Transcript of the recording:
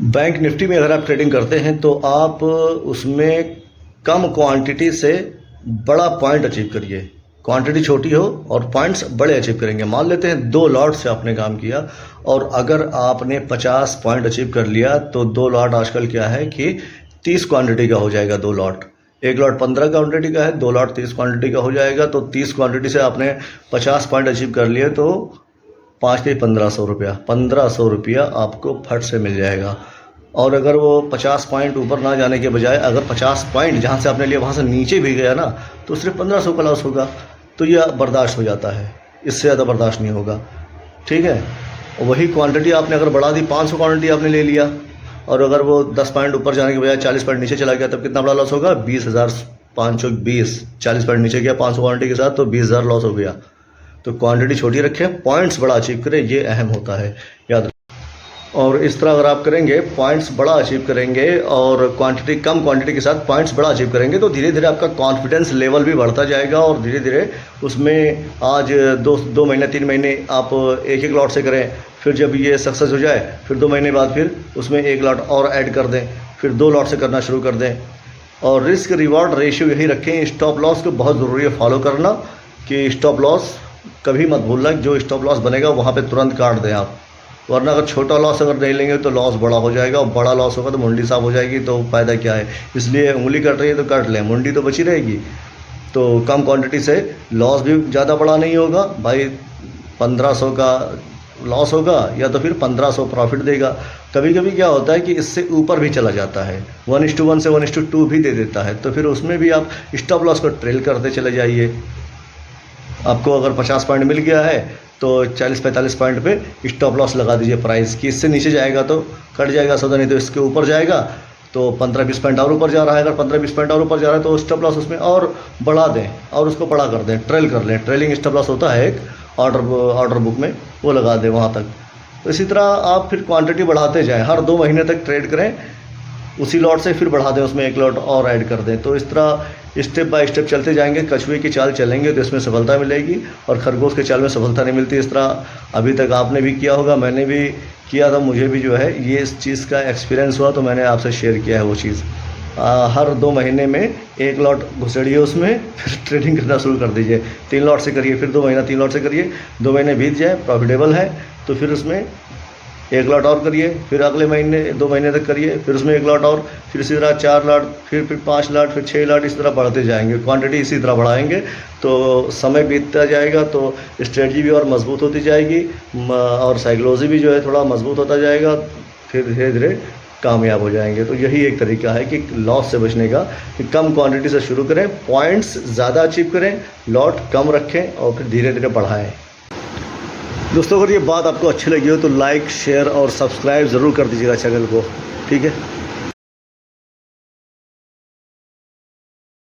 Bank Nifty में अगर आप ट्रेडिंग करते हैं तो आप उसमें कम क्वांटिटी से बड़ा पॉइंट अचीव करिए। क्वांटिटी छोटी हो और पॉइंट्स बड़े अचीव करेंगे। मान लेते हैं 2 लॉट से आपने काम किया और अगर आपने 50 पॉइंट अचीव कर लिया तो 2 लॉट आजकल क्या है कि 30 क्वांटिटी का हो जाएगा। 2 लॉट, 1 लॉट 15 क्वांटिटी का है, 2 लॉट 30 क्वांटिटी का हो जाएगा। तो 30 क्वांटिटी से आपने 50 पॉइंट अचीव कर लिए तो 5 के 1500 रुपया, 1500 रुपया आपको फट से मिल जाएगा। और अगर वो 50 पॉइंट ऊपर ना जाने के बजाय अगर 50 पॉइंट जहाँ से आपने लिया वहाँ से नीचे भी गया ना तो सिर्फ 1500 का लॉस होगा। तो यह बर्दाश्त हो जाता है, इससे ज़्यादा बर्दाश्त नहीं होगा। ठीक है। वही क्वांटिटी आपने अगर बढ़ा दी, 500 क्वांटिटी आपने ले लिया और अगर वो 10 पॉइंट ऊपर जाने के बजाय 40 पॉइंट नीचे चला गया तब कितना बड़ा लॉस होगा? 20,520। 40 पॉइंट नीचे गया 500 क्वांटिटी के साथ तो 20,000 लॉस हो गया। तो क्वांटिटी छोटी रखें, पॉइंट्स बड़ा अचीव करें, ये अहम होता है, याद रखें। और इस तरह अगर आप करेंगे, पॉइंट्स बड़ा अचीव करेंगे और क्वांटिटी कम क्वांटिटी के साथ पॉइंट्स बड़ा अचीव करेंगे तो धीरे धीरे आपका कॉन्फिडेंस लेवल भी बढ़ता जाएगा और धीरे धीरे उसमें आज 2 महीने 3 महीने आप एक लॉट से करें, फिर जब ये सक्सेस हो जाए फिर 2 महीने बाद फिर उसमें 1 लॉट और ऐड कर दें, फिर 2 लॉट से करना शुरू कर दें। और रिस्क रिवॉर्ड रेशियो यही रखें। स्टॉप लॉस को बहुत ज़रूरी है फॉलो करना कि स्टॉप लॉस कभी मत भूलना। जो स्टॉप लॉस बनेगा वहाँ पे तुरंत काट दें आप, वरना अगर छोटा लॉस अगर नहीं लेंगे तो लॉस बड़ा हो जाएगा और बड़ा लॉस होगा तो मुंडी साफ हो जाएगी, तो फ़ायदा क्या है। इसलिए उंगली कट रही है तो काट लें, मुंडी तो बची रहेगी। तो कम क्वांटिटी से लॉस भी ज़्यादा बड़ा नहीं होगा भाई। 1500 का लॉस होगा या तो फिर 1500 प्रॉफिट देगा। कभी कभी क्या होता है कि इससे ऊपर भी चला जाता है, 1:1 से 1:2 भी दे देता है, तो फिर उसमें भी आप स्टॉप लॉस को ट्रेल करते चले जाइए। आपको अगर 50 पॉइंट मिल गया है तो 40-45 पॉइंट पे स्टॉप लॉस लगा दीजिए प्राइस की। इससे नीचे जाएगा तो कट जाएगा सौदा, नहीं तो इसके ऊपर जाएगा तो 15-20 पॉइंट और ऊपर जा रहा है। अगर 15-20 पॉइंट और ऊपर जा रहा है तो स्टॉप लॉस उसमें और बढ़ा दें और उसको बड़ा कर दें, ट्रेल कर लें। ट्रेलिंग स्टॉप लॉस होता है एक ऑर्डर बुक में, वो लगा दें वहाँ तक। तो इसी तरह आप फिर क्वांटिटी बढ़ाते जाएँ, हर 2 महीने तक ट्रेड करें उसी लॉट से, फिर बढ़ा दें, उसमें 1 लॉट और ऐड कर दें। तो इस तरह स्टेप बाय स्टेप चलते जाएंगे। कछुए की चाल चलेंगे तो इसमें सफलता मिलेगी और खरगोश के चाल में सफलता नहीं मिलती। इस तरह अभी तक आपने भी किया होगा, मैंने भी किया था, मुझे भी जो है ये इस चीज़ का एक्सपीरियंस हुआ तो मैंने आपसे शेयर किया है वो चीज़। हर 2 महीने में 1 लॉट घुसेड़िए उसमें, फिर ट्रेडिंग करना शुरू कर दीजिए। 3 लॉट से करिए, फिर 2 महीना 3 लॉट से करिए, 2 महीने बीत जाए प्रॉफिटेबल है तो फिर उसमें 1 लॉट और करिए, फिर अगले महीने 2 महीने तक करिए, फिर उसमें 1 लॉट और, फिर इसी तरह 4 लॉट, फिर 5 लॉट, फिर 6 लॉट, इस तरह बढ़ते जाएंगे। क्वांटिटी इसी तरह बढ़ाएंगे तो समय बीतता जाएगा तो स्ट्रेटजी भी और मजबूत होती जाएगी और साइकोलॉजी भी जो है थोड़ा मजबूत होता जाएगा, फिर धीरे धीरे कामयाब हो जाएंगे। तो यही एक तरीका है कि लॉस से बचने का, कि कम क्वांटिटी से शुरू करें, पॉइंट्स ज़्यादा अचीव करें, लॉट कम रखें और फिर धीरे धीरे बढ़ाएँ। दोस्तों अगर ये बात आपको अच्छी लगी हो तो लाइक, शेयर और सब्सक्राइब ज़रूर कर दीजिएगा चैनल को। ठीक है।